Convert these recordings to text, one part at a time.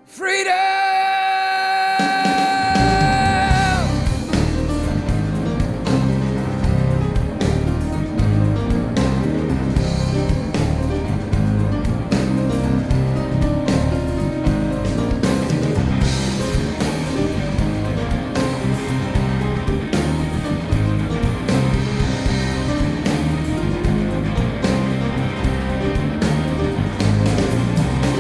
freedom.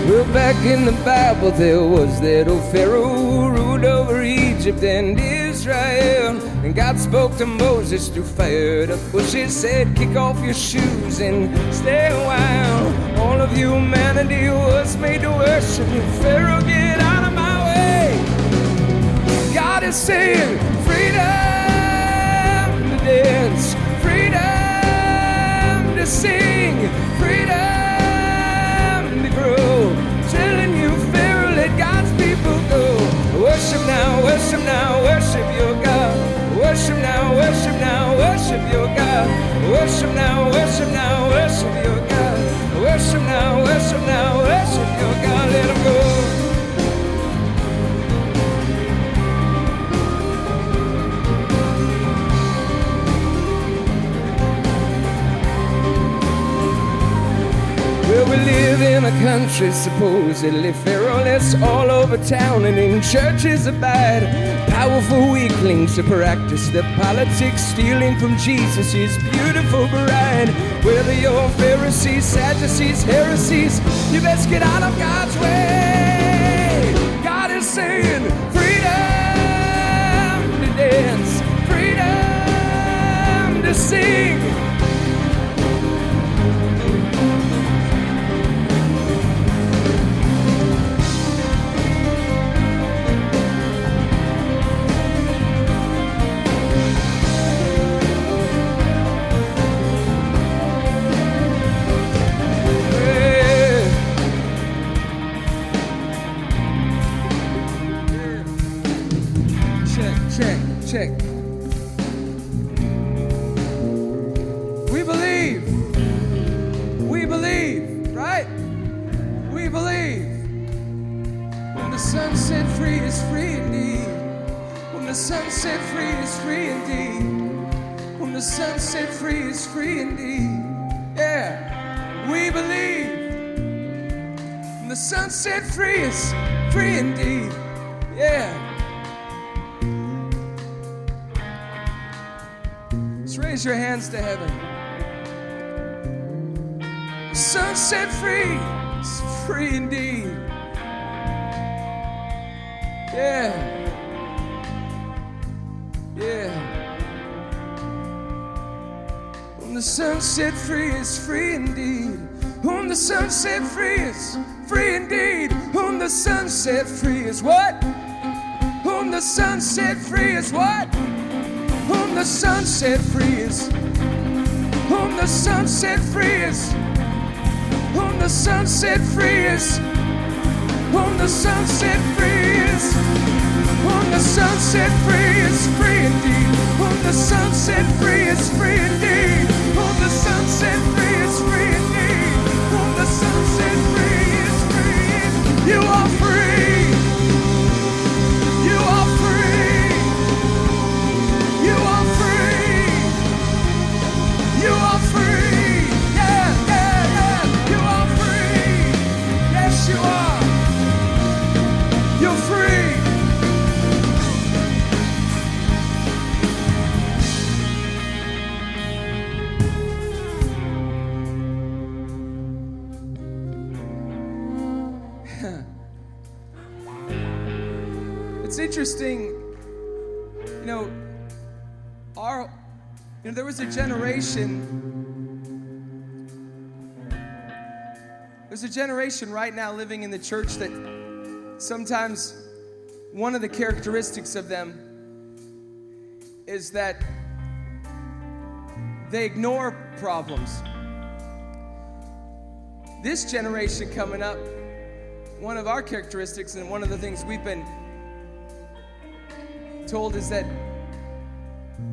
Well, back in the Bible there was that old Pharaoh who ruled over Egypt and Israel. And God spoke to Moses through fire. The bushes said, kick off your shoes and stay a while. All of humanity was made to worship you. Pharaoh, get out of my way. God is saying, freedom to dance, freedom to sing, freedom to grow. Telling you, Pharaoh, let God's people go. Worship now, worship now, worship your God. Worship now, worship now, worship your God. Worship now, worship now, worship your God. Worship now, worship now, worship your God. Let him go. Well, we live in a country supposedly Pharaoh-less all over town, and in churches abide powerful weaklings to practice their politics, stealing from Jesus, his beautiful bride. Whether you're Pharisees, Sadducees, heresies, you best get out of God's way. God is saying, freedom to dance, freedom to sing. Check. We believe, right? We believe. When the sun set free is free indeed. When the sun set free is free indeed. When the sun set free is free indeed. Yeah, we believe. When the sun set free is free indeed. Yeah. Raise your hands to heaven. The sun set free is free indeed. Yeah. When the sun set free is free indeed. When the sun set free is free indeed. When the sun set free is what? When the sun set free is what? Whom the sun set free is, whom the sun set free is, whom the sun set free is, whom the sun set free is, whom the sun set free is free indeed, whom the sun set free is free indeed, whom the sun set free is free indeed, whom the sun set free is free. You are free. You are free. You are free. You are free. Yeah. You are free. Yes, you are. You're free. It's interesting, there was a generation right now living in the church that sometimes one of the characteristics of them is that they ignore problems. This generation coming up, one of our characteristics and one of the things we've been told is that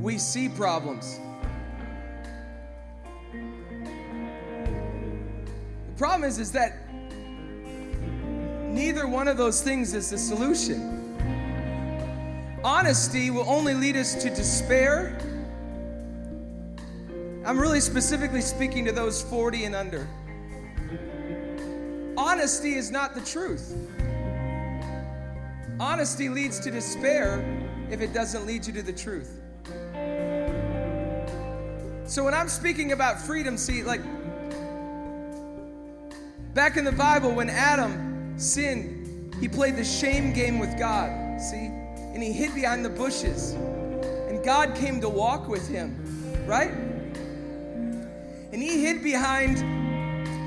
we see problems. The problem is that Neither one of those things is the solution. Honesty will only lead us to despair. I'm really specifically speaking to those 40 and under. Honesty is not the truth. Honesty leads to despair if it doesn't lead you to the truth. So when I'm speaking about freedom, see, like back in the Bible, when Adam sinned, he played the shame game with God, see? And he hid behind the bushes. And God came to walk with him, right? And he hid behind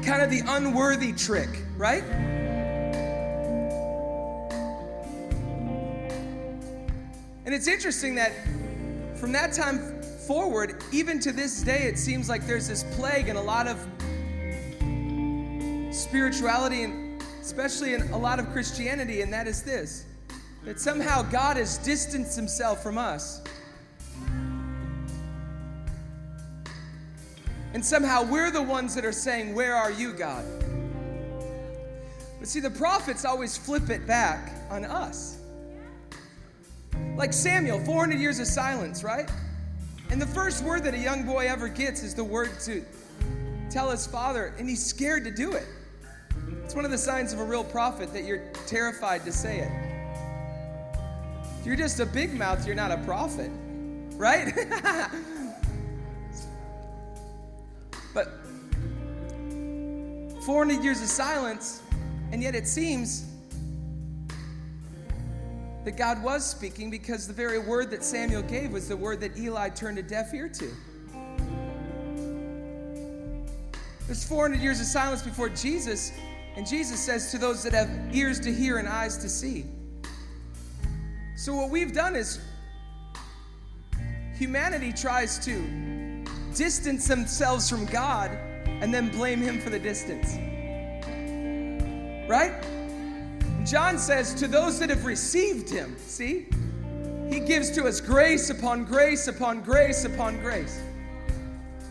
kind of the unworthy trick, right? And it's interesting that from that time forward, even to this day, it seems like there's this plague in a lot of spirituality, and especially in a lot of Christianity, and that is this, that somehow God has distanced himself from us. And somehow we're the ones that are saying, "Where are you, God?" But see, the prophets always flip it back on us. Like Samuel, 400 years of silence, right? And the first word that a young boy ever gets is the word to tell his father, and he's scared to do it. It's one of the signs of a real prophet that you're terrified to say it. If you're just a big mouth, you're not a prophet, right? But 400 years of silence, and yet it seems that God was speaking, because the very word that Samuel gave was the word that Eli turned a deaf ear to. There's 400 years of silence before Jesus, and Jesus says, "To those that have ears to hear and eyes to see." So what we've done is humanity tries to distance themselves from God and then blame him for the distance. Right? John says, to those that have received him, see? He gives to us grace upon grace upon grace upon grace.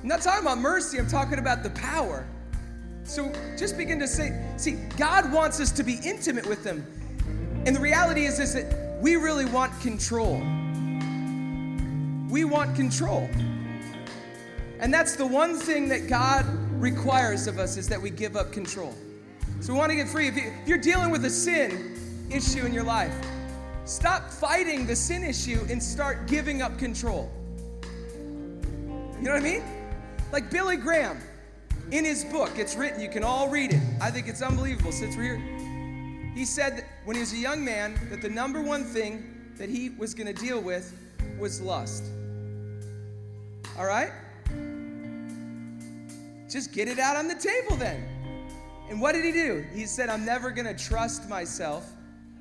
I'm not talking about mercy, I'm talking about the power. So just begin to say, see, God wants us to be intimate with him. And the reality is that we really want control. We want control. And that's the one thing that God requires of us, is that we give up control. So we want to get free. If you're dealing with a sin issue in your life, stop fighting the sin issue and start giving up control. You know what I mean? Like Billy Graham, in his book, it's written, you can all read it. I think it's unbelievable since we're here. He said that when he was a young man, that the number one thing that he was going to deal with was lust. All right? Just get it out on the table then. And what did he do? He said, I'm never going to trust myself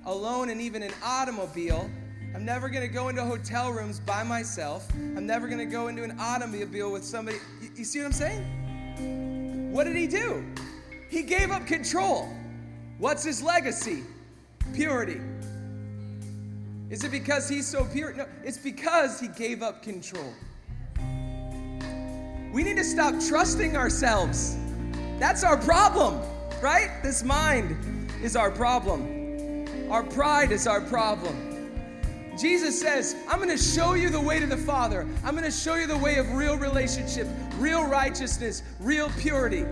alone in even an automobile. I'm never going to go into hotel rooms by myself. I'm never going to go into an automobile with somebody. You see what I'm saying? What did he do? He gave up control. What's his legacy? Purity. Is it because he's so pure? No, it's because he gave up control. We need to stop trusting ourselves. That's our problem, right? This mind is our problem. Our pride is our problem. Jesus says, I'm going to show you the way to the Father. I'm going to show you the way of real relationship, real righteousness, real purity.